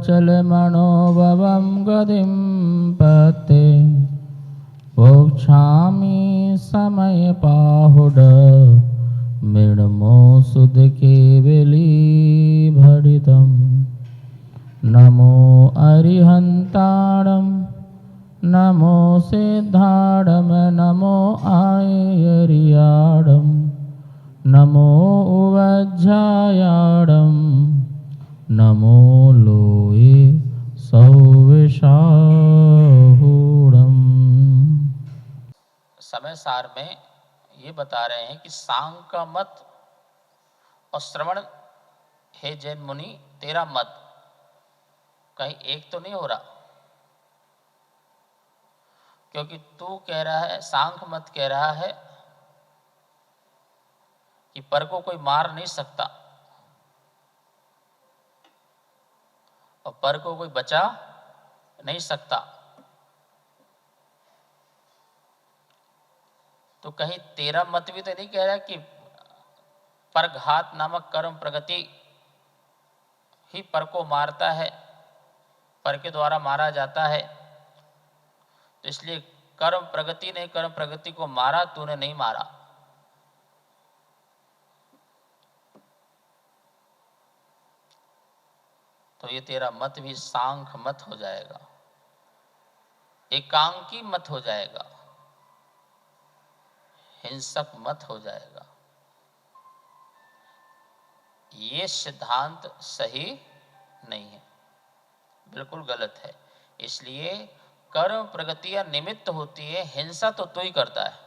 मनोभवं गतिं पते मोक्षामि समयपाहुड मृण्मो सुध केवली भरितम् नमो अरिहन्ताणं नमो सिद्धाणं नमो आयर्याणं नमो उवज्झायाणं नमो लोये सौविशाहूणम्। समय सार में ये बता रहे हैं कि सांग का मत और श्रवण, हे जैन मुनि, तेरा मत कहीं एक तो नहीं हो रहा, क्योंकि तू कह रहा है, सांख मत कह रहा है कि पर को कोई मार नहीं सकता और पर को कोई बचा नहीं सकता। तो कहीं तेरा मत भी तो नहीं कह रहा कि परघात नामक कर्म प्रगति ही पर को मारता है, पर के द्वारा मारा जाता है। तो इसलिए कर्म प्रगति ने कर्म प्रगति को मारा, तूने नहीं मारा। तो ये तेरा मत भी सांख मत हो जाएगा, एकांकी मत हो जाएगा, हिंसक मत हो जाएगा। ये सिद्धांत सही नहीं है, बिल्कुल गलत है। इसलिए कर्म प्रगति या निमित्त होती है, हिंसा तो तू ही करता है।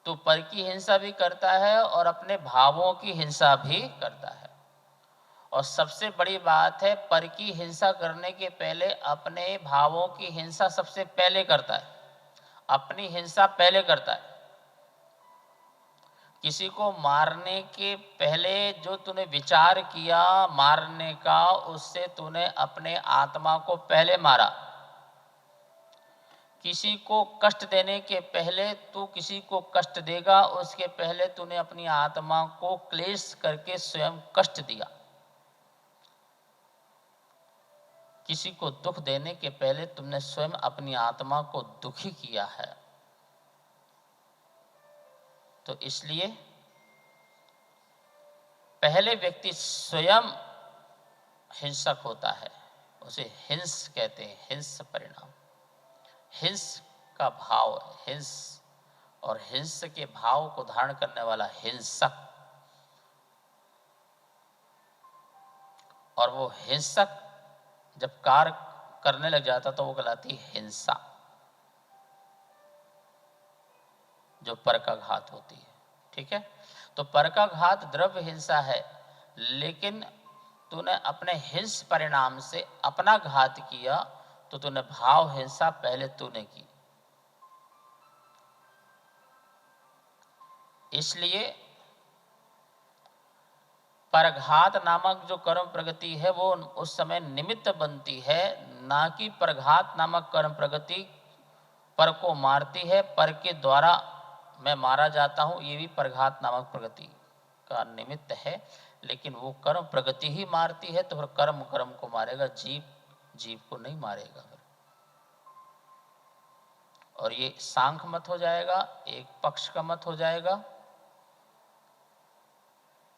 तू पर की हिंसा भी करता है और अपने भावों की हिंसा भी करता है। और सबसे बड़ी बात है, पर की हिंसा करने के पहले अपने भावों की हिंसा सबसे पहले करता है, अपनी हिंसा पहले करता है। किसी को मारने के पहले जो तूने विचार किया मारने का, उससे तूने अपने आत्मा को पहले मारा। किसी को कष्ट देने के पहले तू किसी को कष्ट देगा, उसके पहले तूने अपनी आत्मा को क्लेश करके स्वयं कष्ट दिया। किसी को दुख देने के पहले तुमने स्वयं अपनी आत्मा को दुखी किया है। तो इसलिए पहले व्यक्ति स्वयं हिंसक होता है, उसे हिंस कहते हैं, हिंस परिणाम, हिंस का भाव, हिंस और हिंस के भाव को धारण करने वाला हिंसक। और वो हिंसक जब कार्य करने लग जाता तो वो कहलाती हिंसा, जो पर का घात होती है। ठीक है, तो पर का घात द्रव्य हिंसा है, लेकिन तूने अपने हिंस परिणाम से अपना घात किया, तो तूने भाव हिंसा पहले तूने की। इसलिए परघात नामक जो कर्म प्रगति है वो उस समय निमित्त बनती है, ना कि परघात नामक कर्म प्रगति पर को मारती है। पर के द्वारा मैं मारा जाता हूं, ये भी परघात नामक प्रगति का निमित्त है, लेकिन वो कर्म प्रगति ही मारती है। तो फिर कर्म कर्म को मारेगा, जीव जीव को नहीं मारेगा फिर। और ये सांख मत हो जाएगा, एक पक्ष का मत हो जाएगा।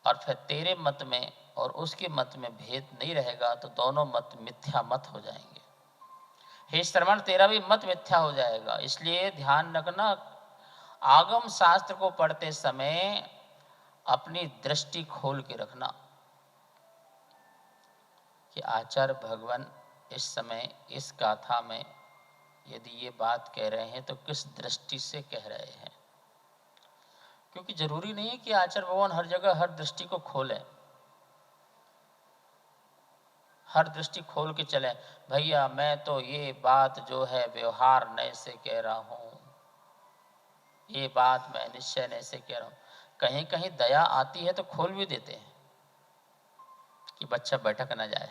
और फिर तेरे मत में और उसके मत में भेद नहीं रहेगा, तो दोनों मत मिथ्या मत हो जाएंगे। हे श्रवण, तेरा भी मत मिथ्या हो जाएगा। इसलिए ध्यान रखना, आगम शास्त्र को पढ़ते समय अपनी दृष्टि खोल के रखना कि आचार्य भगवान इस समय इस गाथा में यदि ये बात कह रहे हैं तो किस दृष्टि से कह रहे हैं। क्योंकि जरूरी नहीं है कि आचार्य भगवान हर जगह हर दृष्टि को खोलें, हर दृष्टि खोल के चले। भैया मैं तो ये बात जो है व्यवहार नए से कह रहा हूं, ये बात मैं निश्चय नए से कह रहा हूं। कहीं कहीं दया आती है तो खोल भी देते हैं कि बच्चा भटक ना जाए,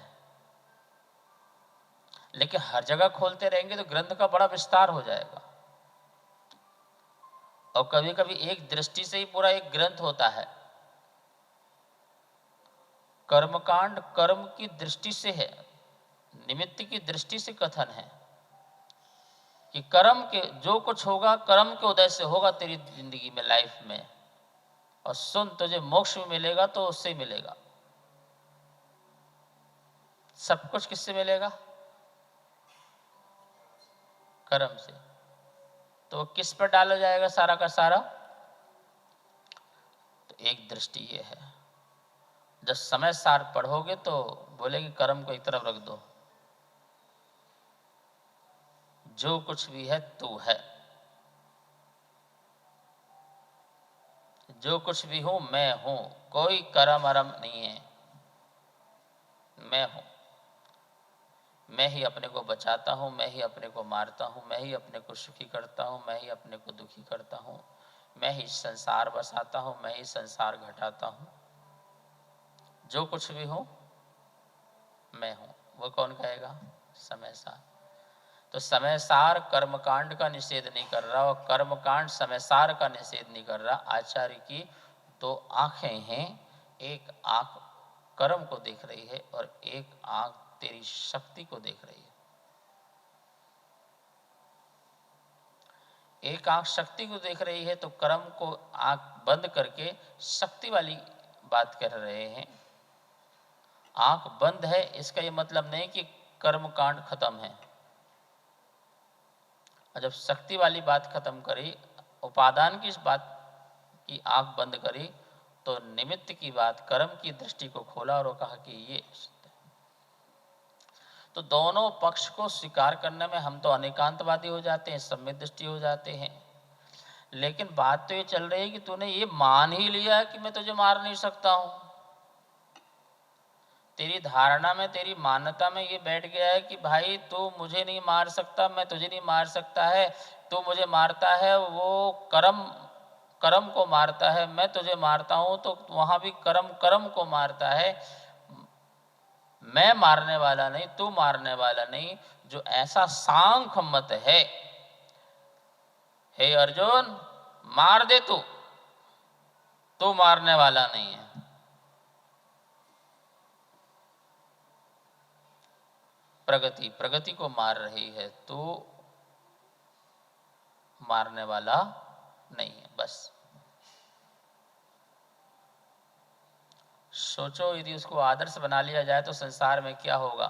लेकिन हर जगह खोलते रहेंगे तो ग्रंथ का बड़ा विस्तार हो जाएगा। और कभी कभी एक दृष्टि से ही पूरा एक ग्रंथ होता है। कर्मकांड कर्म की दृष्टि से है, निमित्त की दृष्टि से कथन है कि कर्म के जो कुछ होगा कर्म के उदय से होगा तेरी जिंदगी में, लाइफ में। और सुन, तुझे मोक्ष में मिलेगा तो उससे ही मिलेगा। सब कुछ किससे मिलेगा? कर्म से। तो किस पर डाला जाएगा सारा का सारा? तो एक दृष्टि ये है, जब समय सार पढ़ोगे तो बोलेगी कर्म को एक तरफ रख दो, जो कुछ भी है तू है, जो कुछ भी हूं मैं हूं, कोई कर्म अरम नहीं है, मैं हूं। मैं ही अपने को बचाता हूं, मैं ही अपने को मारता हूं, मैं ही अपने को सुखी करता हूं, मैं ही अपने को दुखी करता हूं, मैं ही संसार बसाता हूं, मैं ही संसार घटाता हूं। जो कुछ भी हूं मैं हूं। वो कौन कहेगा? समय सार। तो समय सार कर्मकांड का निषेध नहीं कर रहा और कर्मकांड समय सार का निषेध नहीं कर रहा। आचार्य की दो आंखें हैं, एक आंख कर्म को देख रही है और एक आंख तेरी शक्ति को देख रही है। एक आंख शक्ति को देख रही है तो कर्म को आंख बंद करके शक्ति वाली बात कर रहे हैं। आंख बंद है इसका ये मतलब नहीं कि कर्म कांड खत्म है। और जब शक्ति वाली बात खत्म करी, उपादान की इस बात की आंख बंद करी, तो निमित्त की बात, कर्म की दृष्टि को खोला और वो कहा कि ये। तो दोनों पक्ष को स्वीकार करने में हम तो अनेकांतवादी हो जाते हैं, सम्यक दृष्टि हो जाते हैं। लेकिन बात तो ये चल रही है कि तूने ये मान ही लिया है कि मैं तुझे मार नहीं सकता हूं। तेरी धारणा में, तेरी मान्यता में ये बैठ गया है कि भाई तू मुझे नहीं मार सकता, मैं तुझे नहीं मार सकता है। तू मुझे मारता है वो कर्म को मारता है, मैं तुझे मारता हूं तो वहां भी कर्म को मारता है। मैं मारने वाला नहीं, तू मारने वाला नहीं। जो ऐसा सांख मत है, हे अर्जुन मार दे, तू मारने वाला नहीं है। प्रगति को मार रही है, तू मारने वाला नहीं है। बस सोचो, यदि उसको आदर्श बना लिया जाए तो संसार में क्या होगा।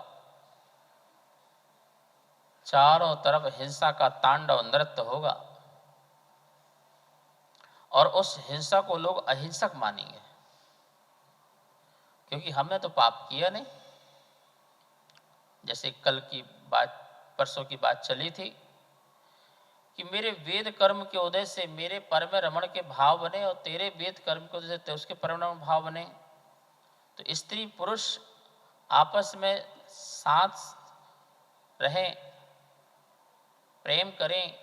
चारों तरफ हिंसा का तांडव नृत्य होगा और उस हिंसा को लोग अहिंसक मानेंगे, क्योंकि हमने तो पाप किया नहीं। जैसे कल की बात, परसों की बात चली थी कि मेरे वेद कर्म के उदय से मेरे परम रमण के भाव बने और तेरे वेद कर्म के उदय से उसके परम रमण भाव बने। तो स्त्री पुरुष आपस में साथ रहें, प्रेम करें।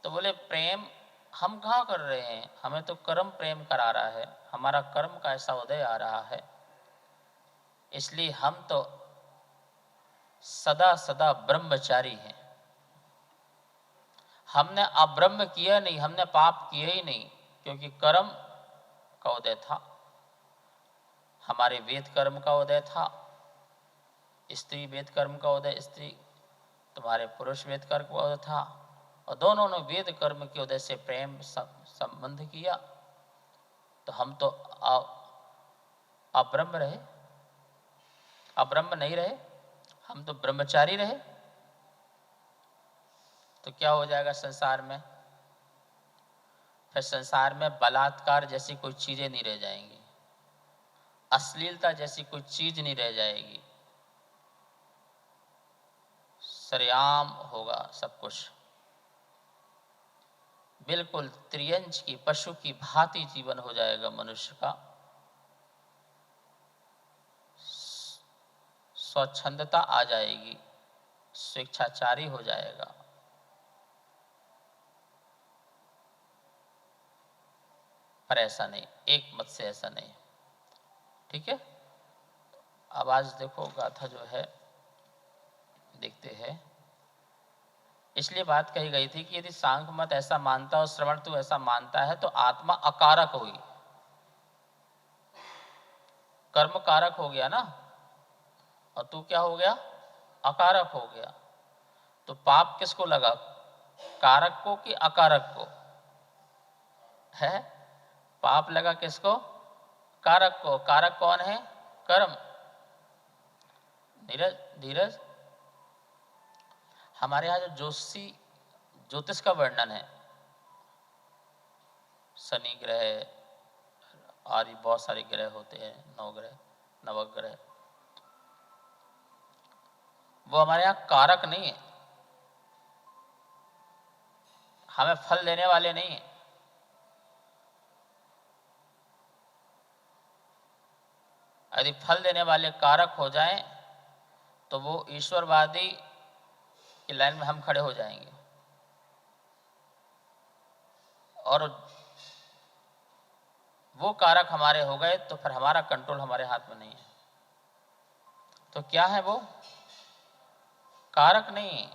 तो बोले प्रेम हम कहाँ कर रहे हैं, हमें तो कर्म प्रेम करा रहा है, हमारा कर्म का ऐसा उदय आ रहा है, इसलिए हम तो सदा सदा ब्रह्मचारी हैं। हमने अब्रह्म किया नहीं, हमने पाप किया ही नहीं, क्योंकि कर्म का उदय था, हमारे वेद कर्म का उदय था। स्त्री वेद कर्म का उदय, स्त्री तुम्हारे पुरुष वेद कर्म का उदय था, और दोनों ने वेद कर्म के उदय से प्रेम संबंध किया। तो हम तो अब्रह्म रहे, अब्रह्म नहीं रहे, हम तो ब्रह्मचारी रहे। तो क्या हो जाएगा संसार में? फिर संसार में बलात्कार जैसी कोई चीजें नहीं रह जाएंगी, अश्लीलता जैसी कोई चीज नहीं रह जाएगी, सरेआम होगा सब कुछ। बिल्कुल त्रियंच की, पशु की भांति जीवन हो जाएगा मनुष्य का। स्वच्छंदता आ जाएगी, स्वेच्छाचारी हो जाएगा। पर ऐसा नहीं, एक मत से ऐसा नहीं। ठीक है, अब आज देखो गाथा जो है देखते हैं। इसलिए बात कही गई थी कि यदि सांख्य मत ऐसा मानता और श्रवण तू ऐसा मानता है तो आत्मा अकारक हुई, कर्म कारक हो गया ना, और तू क्या हो गया, अकारक हो गया। तो पाप किसको लगा, कारक को कि अकारक को है? पाप लगा किसको, कारक को। कारक कौन है, कर्म। धीरज धीरज, हमारे यहाँ जो ज्योतिष का वर्णन है, शनि ग्रह और बहुत सारे ग्रह होते हैं, 9 ग्रह, नवग्रह, वो हमारे यहाँ कारक नहीं है, हमें फल देने वाले नहीं है। यदि फल देने वाले कारक हो जाएं तो वो ईश्वरवादी की लाइन में हम खड़े हो जाएंगे, और वो कारक हमारे हो गए तो फिर हमारा कंट्रोल हमारे हाथ में नहीं है। तो क्या है वो, कारक नहीं,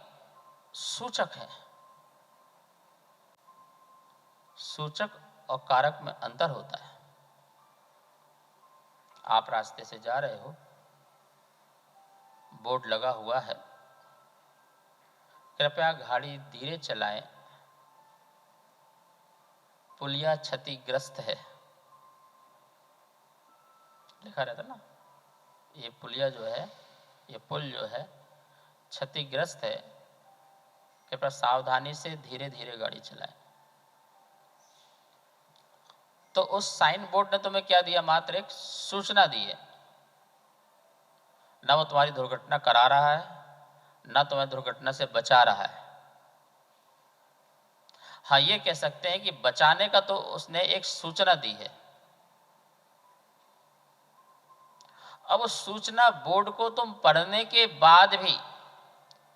सूचक है। सूचक और कारक में अंतर होता है। आप रास्ते से जा रहे हो, बोर्ड लगा हुआ है, कृपया गाड़ी धीरे चलाएं, पुलिया क्षतिग्रस्त है, लिखा रहता ना, ये पुलिया जो है, ये पुल जो है क्षतिग्रस्त है, कृपया सावधानी से धीरे धीरे गाड़ी चलाएं। तो उस साइन बोर्ड ने तुम्हें क्या दिया, मात्र एक सूचना दी है। न वो तुम्हारी दुर्घटना करा रहा है, न तुम्हें दुर्घटना से बचा रहा है। हाँ, ये कह सकते हैं कि बचाने का तो उसने एक सूचना दी है। अब उस सूचना बोर्ड को तुम पढ़ने के बाद भी,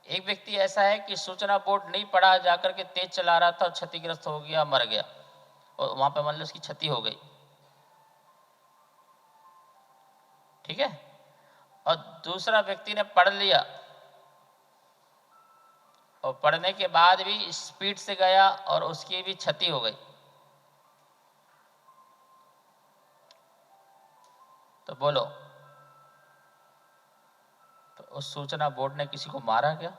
एक व्यक्ति ऐसा है कि सूचना बोर्ड नहीं पढ़ा, जाकर के तेज चला रहा था, क्षतिग्रस्त हो गया, मर गया, और वहां पे मान लो उसकी क्षति हो गई, ठीक है। और दूसरा व्यक्ति ने पढ़ लिया और पढ़ने के बाद भी स्पीड से गया और उसकी भी क्षति हो गई, तो बोलो, तो उस सूचना बोर्ड ने किसी को मारा क्या?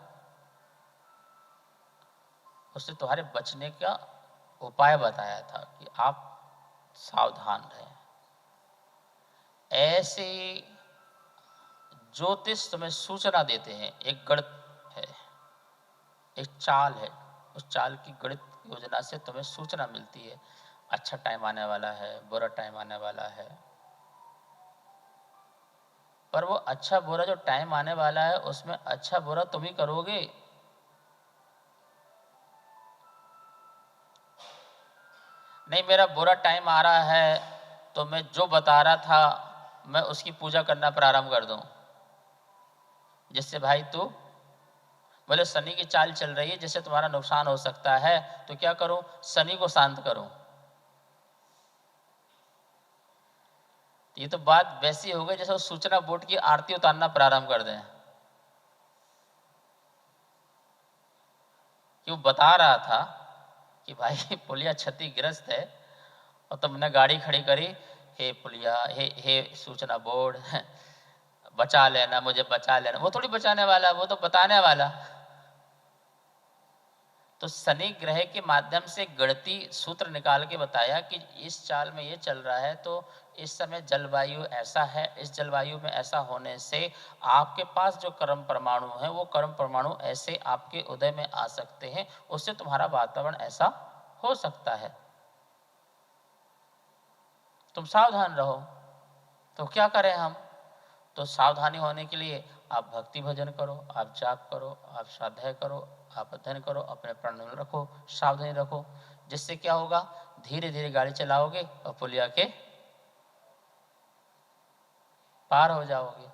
उसने तुम्हारे बचने का उपाय बताया था कि आप सावधान रहें। ऐसे ज्योतिष तुम्हें सूचना देते हैं, एक गणित है, एक चाल है, उस चाल की गणित योजना से तुम्हें सूचना मिलती है, अच्छा टाइम आने वाला है, बुरा टाइम आने वाला है। पर वो अच्छा बुरा जो टाइम आने वाला है, उसमें अच्छा बुरा तुम ही करोगे। नहीं, मेरा बुरा टाइम आ रहा है तो मैं जो बता रहा था मैं उसकी पूजा करना प्रारंभ कर दूं, जिससे भाई तू बोले शनि की चाल चल रही है जिससे तुम्हारा नुकसान हो सकता है, तो क्या करूं, शनि को शांत करूं। ये तो बात वैसी हो गई जैसे वो सूचना बोर्ड की आरती उतारना प्रारंभ कर दें, कि वो बता रहा था कि भाई पुलिया क्षतिग्रस्त है, और तुमने गाड़ी खड़ी करी, हे पुलिया, हे सूचना बोर्ड, बचा लेना, मुझे बचा लेना। वो थोड़ी बचाने वाला, वो तो बताने वाला। तो शनि ग्रह के माध्यम से गणितीय सूत्र निकाल के बताया कि इस चाल में ये चल रहा है, तो इस समय जलवायु ऐसा है, इस जलवायु में ऐसा होने से आपके पास जो कर्म परमाणु है, वो कर्म परमाणु ऐसे आपके उदय में आ सकते हैं, उससे तुम्हारा वातावरण ऐसा हो सकता है, तुम सावधान रहो। तो क्या करें हम? तो सावधानी होने के लिए आप भक्ति भजन करो, आप जाप करो, आप स्वाध्याय करो, आप अध्ययन करो, अपने प्राण रखो, सावधानी रखो, जिससे क्या होगा, धीरे धीरे गाड़ी चलाओगे और पुलिया के पार हो जाओगे।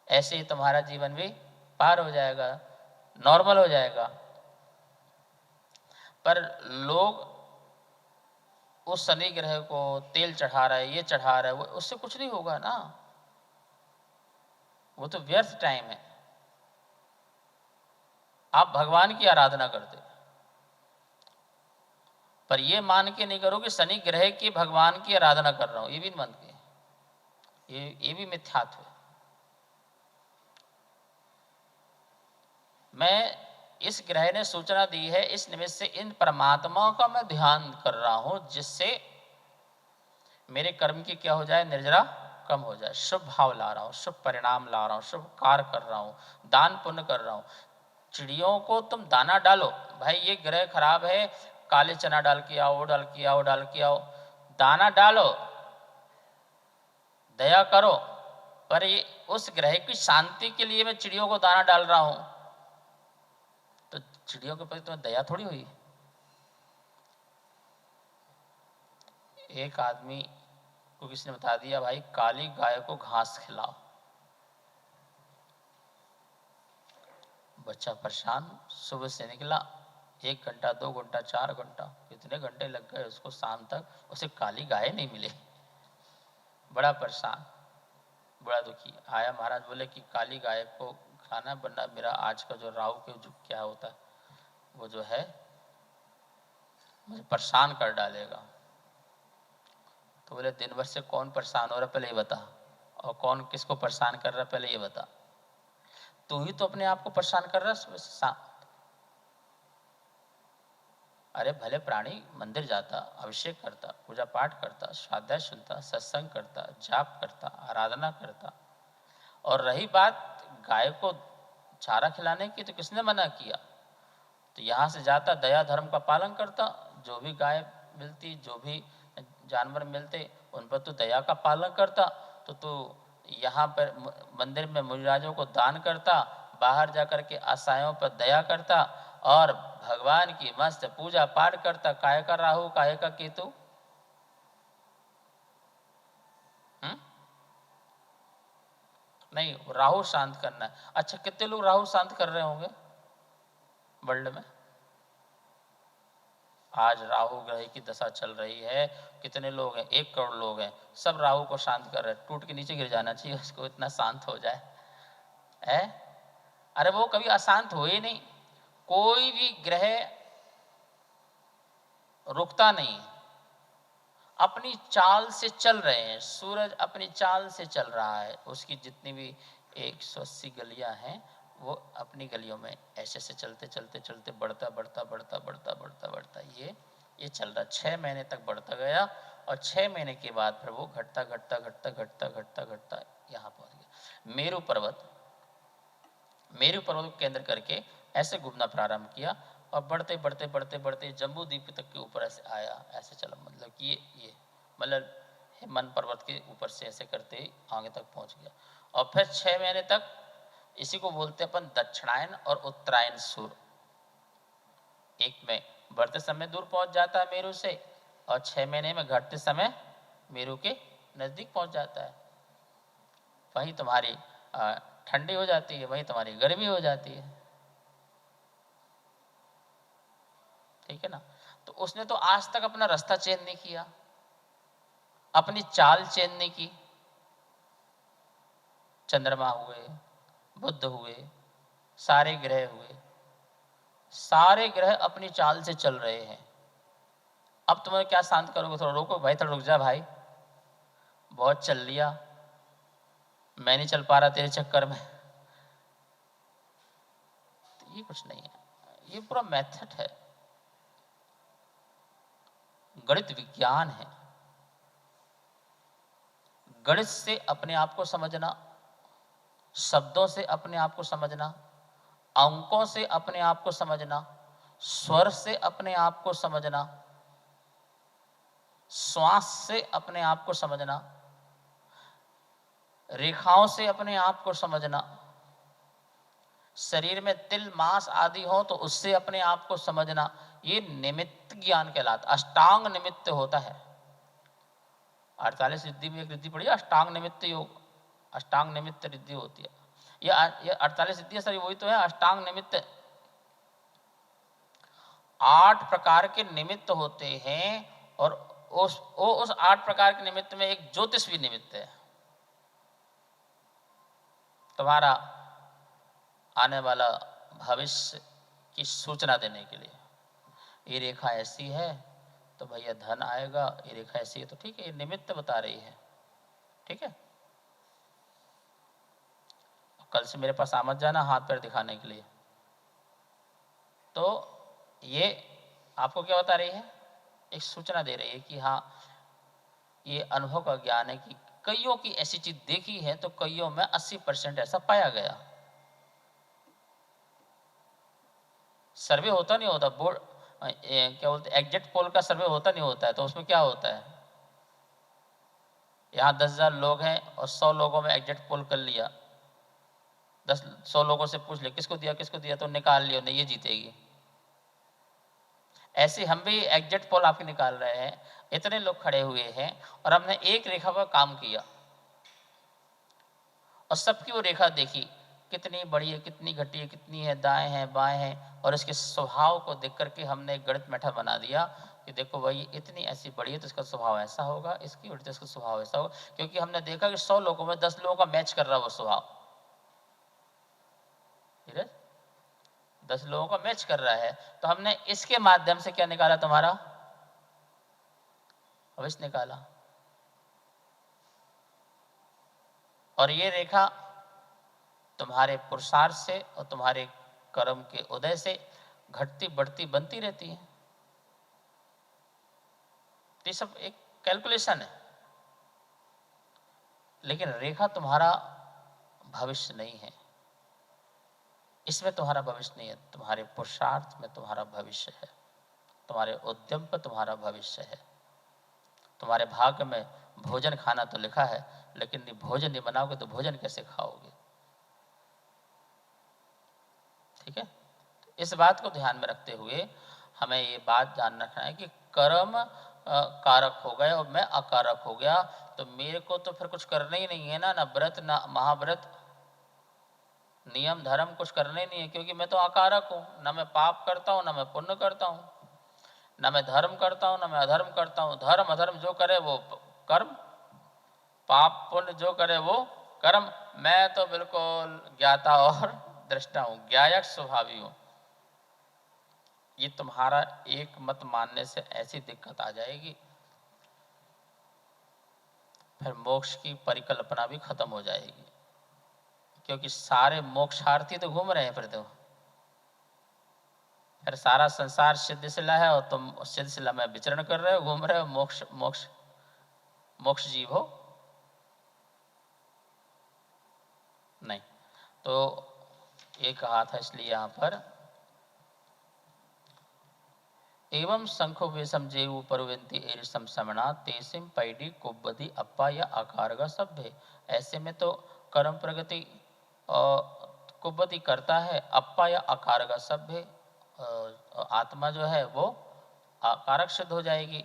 ऐसे ही तुम्हारा जीवन भी पार हो जाएगा, नॉर्मल हो जाएगा। पर लोग उस शनि ग्रह को तेल चढ़ा रहा है, ये चढ़ा रहा है, वो उससे कुछ नहीं होगा ना, वो तो व्यर्थ टाइम है। आप भगवान की आराधना करते, पर ये मान के नहीं करो कि शनि ग्रह की भगवान की आराधना कर रहा हूं, ये भी मान के। ये भी मिथ्यात्व है। मैं इस ग्रह ने सूचना दी है, इस निमित्त से इन परमात्माओं का मैं ध्यान कर रहा हूं, जिससे मेरे कर्म की क्या हो जाए, निर्जरा कम हो जाए। शुभ भाव ला रहा हूं, शुभ परिणाम ला रहा हूं, शुभ कार्य कर रहा हूं, दान पुण्य कर रहा हूं। चिड़ियों को तुम दाना डालो, भाई ये ग्रह खराब है, काले चना डाल के आओ, डाल के आओ, डाल के आओ, दाना डालो, दया करो। पर ये उस ग्रह की शांति के लिए मैं चिड़ियों को दाना डाल रहा हूं, तो चिड़ियों के प्रति तुम्हें दया थोड़ी हुई। एक आदमी को किसी ने बता दिया, भाई काली गाय को घास खिलाओ। बच्चा परेशान, सुबह से निकला, 1 घंटा 2 घंटा 4 घंटा, कितने घंटे लग गए उसको, शाम तक उसे काली गाय नहीं मिली। बड़ा परेशान, बड़ा दुखी आया। महाराज बोले कि काली गाय को खाना, वरना मेरा आज का जो राहु के जो क्या होता है वो जो है मुझे परेशान कर डालेगा। तो बोले दिन भर से कौन परेशान हो रहा पहले ये बता, और कौन किसको परेशान कर रहा पहले ये बता। तू ही तो अपने आप को परेशान कर रहा है सुबह से शाम। अरे भले प्राणी मंदिर जाता, अभिषेक करता, पूजा पाठ करता, स्वाध्याय सुनता, सत्संग करता, जाप करता, आराधना करता, और रही बात गाय को चारा खिलाने की, तो किसने मना किया। तो यहाँ से जाता, दया धर्म का पालन करता, जो भी गाय मिलती, जो भी जानवर मिलते, उन पर तो दया का पालन करता। तो तू यहाँ पर मंदिर में मुनिराजों को दान करता, बाहर जाकर के असहायों पर दया करता, और भगवान की मस्त पूजा पाठ करता। काहे का राहु, काहे का केतु। नहीं, राहु शांत करना है। अच्छा, कितने लोग राहु शांत कर रहे होंगे वर्ल्ड में? आज राहु ग्रह की दशा चल रही है, कितने लोग हैं, 1 करोड़ लोग हैं, सब राहु को शांत कर रहे हैं। टूट के नीचे गिर जाना चाहिए उसको, इतना शांत हो जाए है। अरे वो कभी अशांत हो ही नहीं। कोई भी ग्रह रुकता नहीं, अपनी चाल से चल रहे हैं। सूरज अपनी चाल से चल रहा है, उसकी जितनी भी 180 गलियां हैं, वो अपनी गलियों में ऐसे से चलते चलते चलते बढ़ता बढ़ता बढ़ता बढ़ता बढ़ता बढ़ता ये चल रहा। 6 महीने तक बढ़ता गया, और 6 महीने के बाद फिर वो घटता घटता घटता घटता घटता घटता यहाँ पहुंच गया। मेरू पर्वत को केंद्र करके ऐसे घूमना प्रारंभ किया, और बढ़ते बढ़ते बढ़ते बढ़ते जम्बू द्वीप तक के ऊपर ऐसे आया, ऐसे चला। मतलब कि ये मतलब हिमन पर्वत के ऊपर से ऐसे करते ही आगे तक पहुंच गया। और फिर 6 महीने तक, इसी को बोलते अपन दक्षिणायन और उत्तरायण सूर्य। एक में बढ़ते समय दूर पहुंच जाता है मेरू से, और 6 महीने में घटते समय मेरू के नजदीक पहुंच जाता है। वहीं तुम्हारी ठंडी हो जाती है, वहीं तुम्हारी गर्मी हो जाती है। ठीक है ना। तो उसने तो आज तक अपना रास्ता चेंज नहीं किया, अपनी चाल चेंज नहीं की। चंद्रमा हुए, बुध हुए, सारे ग्रह हुए, सारे ग्रह अपनी चाल से चल रहे हैं। अब तुम्हें क्या शांत करोगे? थोड़ा रोको भाई, थोड़ा रुक जा भाई, बहुत चल लिया, मैं नहीं चल पा रहा तेरे चक्कर में। तो ये कुछ नहीं है, ये पूरा मेथड है, गणित विज्ञान है। गणित से अपने आप को समझना, शब्दों से अपने आप को समझना, अंकों से अपने आप को समझना, स्वर से अपने आप को समझना, श्वास से अपने आप को समझना, रेखाओं से अपने आप को समझना, शरीर में तिल मांस आदि हो तो उससे अपने आप को समझना, ये निमित्त ज्ञान कहलाता। अष्टांग निमित्त होता है। 48 रिद्धि में एक रिद्धि पड़ी, अष्टांग निमित्त योग, अष्टांग निमित्त रिद्धि होती है। ये 48 रिद्धि सर वही तो है, अष्टांग निमित्त। 8 प्रकार के निमित्त होते हैं, और उस 8 प्रकार के निमित्त में एक ज्योतिष भी निमित्त है। तुम्हारा आने वाला भविष्य की सूचना देने के लिए, ये रेखा ऐसी है तो भैया धन आएगा, ये रेखा ऐसी है तो ठीक है, ये निमित्त बता रही है। ठीक है, कल से मेरे पास आ मत जाना हाथ पैर दिखाने के लिए। तो ये आपको क्या बता रही है? एक सूचना दे रही है कि हाँ, ये अनुभव का ज्ञान है कि कईयों की ऐसी चीज देखी है तो कईयों में 80% ऐसा पाया गया। सर्वे होता नहीं होता, बोर्ड क्या बोलते एग्जिट पोल का सर्वे होता नहीं होता है, तो उसमें क्या होता है, यहाँ 10,000 लोग हैं और 100 लोगों में एग्जिट पोल कर लिया, 100 लोगों से पूछ ले किसको दिया तो निकाल लियो नहीं ये जीतेगी। ऐसे हम भी एग्जिट पोल आपके निकाल रहे हैं, इतने लोग खड़े हुए हैं और हमने एक रेखा पर काम किया और सबकी वो रेखा देखी, कितनी बड़ी है, कितनी घटी है, कितनी है, दाएं हैं बाएं हैं, और इसके स्वभाव को देख करके हमने एक गणित मैठा बना दिया कि देखो भाई इतनी ऐसी बड़ी है तो इसका स्वभाव ऐसा होगा, इसकी उल्टी इसका स्वभाव ऐसा होगा, क्योंकि हमने देखा कि 100 लोगों में 10 लोगों का मैच कर रहा है वो स्वभाव। 10 लोगों का मैच कर रहा है, तो हमने इसके माध्यम से क्या निकाला, तुम्हारा भविष्य निकाला। और ये रेखा तुम्हारे पुरुषार्थ से और तुम्हारे कर्म के उदय से घटती बढ़ती बनती रहती है। ये सब एक कैलकुलेशन है, लेकिन रेखा तुम्हारा भविष्य नहीं है, इसमें तुम्हारा भविष्य नहीं है, तुम्हारे पुरुषार्थ में तुम्हारा भविष्य है, तुम्हारे उद्यम पर तुम्हारा भविष्य है। तुम्हारे भाग्य में भोजन खाना तो लिखा है, लेकिन भोजन नहीं बनाओगे तो भोजन कैसे खाओगे? ठीक है, इस बात को ध्यान में रखते हुए हमें ये बात जान रखना है कि कर्म कारक हो गए और मैं अकारक हो गया, तो मेरे को तो फिर कुछ करना ही नहीं है ना व्रत ना महाव्रत नियम धर्म कुछ करना ही नहीं है, क्योंकि मैं तो अकारक हूँ, ना मैं पाप करता हूँ ना मैं पुण्य करता हूँ, ना मैं धर्म करता हूँ ना मैं अधर्म करता हूँ। धर्म अधर्म जो करे वो कर्म, पाप पुण्य जो करे वो कर्म। मैं तो बिल्कुल ज्ञाता और दृष्टा हूँ, ज्ञायक स्वभावी हूँ। ये तुम्हारा एक मत मानने से ऐसी दिक्कत आ जाएगी, फिर मोक्ष की परिकल्पना भी खत्म हो जाएगी, क्योंकि सारे मोक्षार्थी तो घूम रहे हैं फिर सारा संसार सिद्धशिला है और तुम सिद्धशिला में विचरण कर रहे हो, घूम रहे हो, मोक्ष मोक्ष मोक्ष जीव हो नहीं। तो ये कहा था, इसलिए यहाँ पर एवं शंखो वेशम जेऊ परवेंती एरिसम समणा तेसिम पैडी कुब्बदी अप्पा या आकार का सभ्य। ऐसे में तो कर्म प्रगति कुब्बदी करता है, अप्पा या आकार का सभ्य, आत्मा जो है वो आकारक सिद्ध हो जाएगी।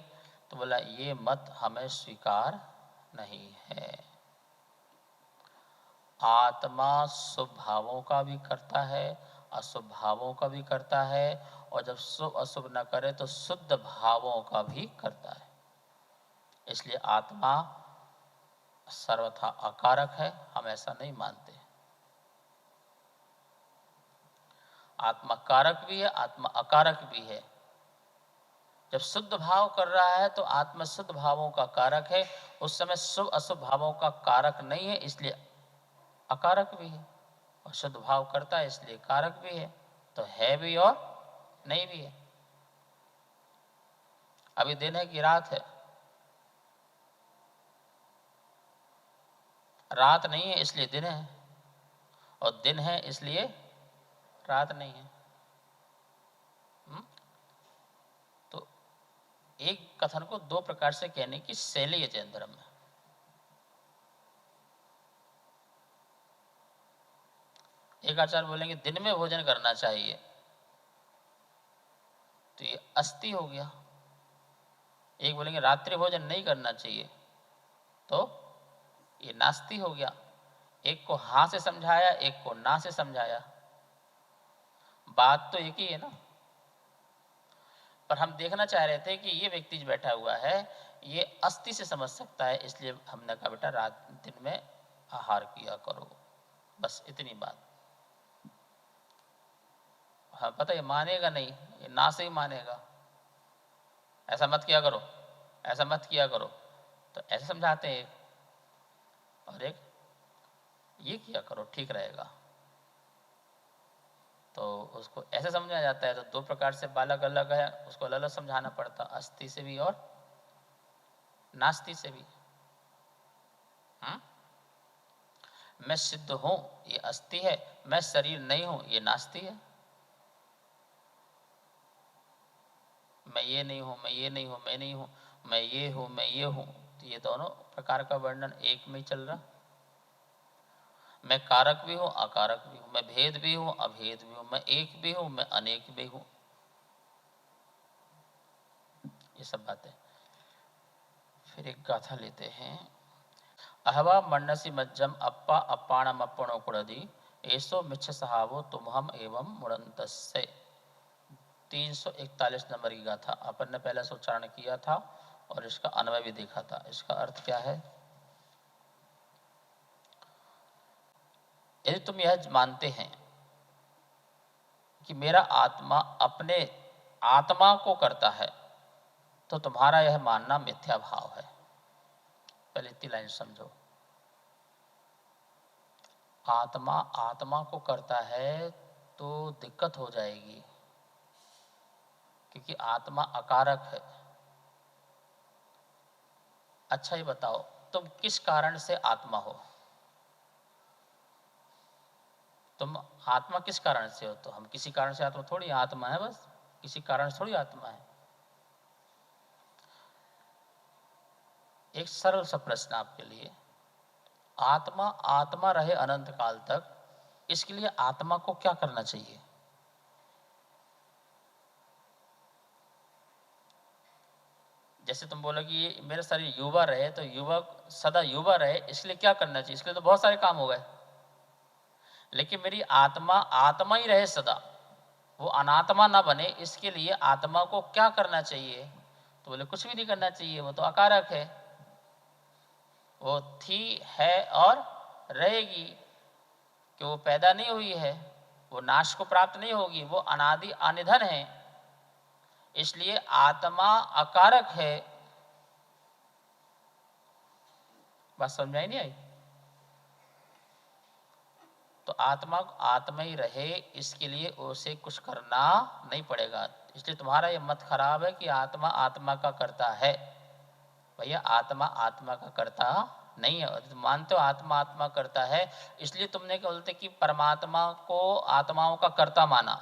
तो बोला ये मत हमें स्वीकार नहीं है। आत्मा शुभ भावों का भी करता है, अशुभ भावों का भी करता है, और जब शुभ अशुभ न करे तो शुद्ध भावों का भी करता है। इसलिए आत्मा सर्वथा अकारक है, हम ऐसा नहीं मानते। आत्मा कारक भी है, आत्मा अकारक भी है। जब शुद्ध भाव कर रहा है तो आत्मा शुद्ध भावों का कारक है, उस समय शुभ अशुभ भावों का कारक नहीं है, इसलिए अकारक भी है। और शुद्ध भाव करता है इसलिए कारक भी है। तो है भी और नहीं भी है। अभी दिन है कि रात है? रात नहीं है इसलिए दिन है, और दिन है इसलिए रात नहीं है। तो एक कथन को दो प्रकार से कहने की शैली है जैन धर्म में। एक आचार्य बोलेंगे दिन में भोजन करना चाहिए, तो ये अस्थि हो गया। एक बोलेंगे रात्रि भोजन नहीं करना चाहिए, तो ये नास्ति हो गया। एक को हाँ से समझाया, एक को ना से समझाया, बात तो एक ही है ना। पर हम देखना चाह रहे थे कि ये व्यक्ति जो बैठा हुआ है ये अस्थि से समझ सकता है, इसलिए हमने कहा बेटा रात दिन में आहार किया करो, बस इतनी बात। हाँ पता ये मानेगा नहीं, ये ना से ही मानेगा। ऐसा मत किया करो, ऐसा मत किया करो, तो ऐसे समझाते हैं एक। और एक ये किया करो, ठीक रहेगा। तो उसको ऐसे समझा जाता है। तो दो प्रकार से बालक अलग है, उसको अलग अलग समझाना पड़ता, अस्थि से भी और नास्ति से भी। मैं सिद्ध हूं ये अस्थि है, मैं शरीर नहीं हूं ये नास्ति है। मैं ये नहीं हूं, मैं ये नहीं हूं, मैं नहीं हूं, मैं ये हूं, मैं ये हूं, तो ये दोनों प्रकार का वर्णन एक में ही चल रहा। मैं कारक भी हूं, अकारक भी हूं, मैं भेद भी हूं, अभेद भी हूं, मैं एक भी हूं, मैं अनेक भी हूं, ये सब बातें। फिर एक गाथा लेते हैं। अहवा मन्नसी मज्जम अप्पा अप्पाणम अप्पणो कुड़दी ऐसो मिच्छ सहावो तुम्हम एवं मुड़ंतस्य। 341 नंबर की गाथा अपन ने पहले से उच्चारण किया था और इसका अन्वय भी देखा था। इसका अर्थ क्या है? यदि तुम यह मानते हैं कि मेरा आत्मा अपने आत्मा को करता है तो तुम्हारा यह मानना मिथ्या भाव है। पहले इतनी लाइन समझो। आत्मा आत्मा को करता है तो दिक्कत हो जाएगी, क्योंकि आत्मा अकारक है। अच्छा ये बताओ, तुम किस कारण से आत्मा हो? तुम आत्मा किस कारण से हो? तो हम किसी कारण से आत्मा थोड़ी, आत्मा है बस, किसी कारण से थोड़ी आत्मा है। एक सरल सा प्रश्न आपके लिए। आत्मा आत्मा रहे अनंत काल तक, इसके लिए आत्मा को क्या करना चाहिए? जैसे तुम बोलो कि ये मेरा शरीर युवा रहे, तो युवक सदा युवा रहे, इसलिए क्या करना चाहिए? इसके लिए तो बहुत सारे काम हो गए। लेकिन मेरी आत्मा आत्मा ही रहे सदा, वो अनात्मा ना बने, इसके लिए आत्मा को क्या करना चाहिए? तो बोले कुछ भी नहीं करना चाहिए, वो तो अकारक है, वो थी है और रहेगी, कि वो पैदा नहीं हुई है, वो नाश को प्राप्त नहीं होगी, वो अनादि अनिधन है, इसलिए आत्मा अकारक है। बात समझ में आई नहीं आई? तो आत्मा आत्मा ही रहे, इसके लिए उसे कुछ करना नहीं पड़ेगा। इसलिए तुम्हारा ये मत खराब है कि आत्मा आत्मा का करता है। भैया आत्मा आत्मा का करता नहीं है। तुम मानते हो आत्मा आत्मा करता है, इसलिए तुमने क्या बोलते कि परमात्मा को आत्माओं का कर्ता माना,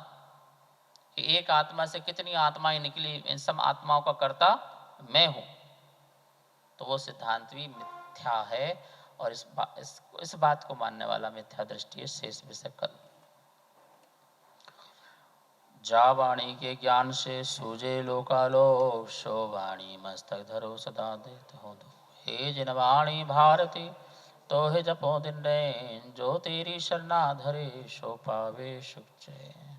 कि एक आत्मा से कितनी आत्माएं निकली, इन सब आत्माओं का कर्ता मैं हूं। तो वो सिद्धांत भी मिथ्या है, और इस बात को मानने वाला मिथ्या दृष्टि है। शेष विषय कल। जा वाणी के ज्ञान से सूझे लोकालोक, सो वाणी मस्तक धरो सदा देत हो दो। हे जिन वाणी भारती तो हे जपो दिन रैन, जो तेरी शरणा धरे सो पावे सुख चैन।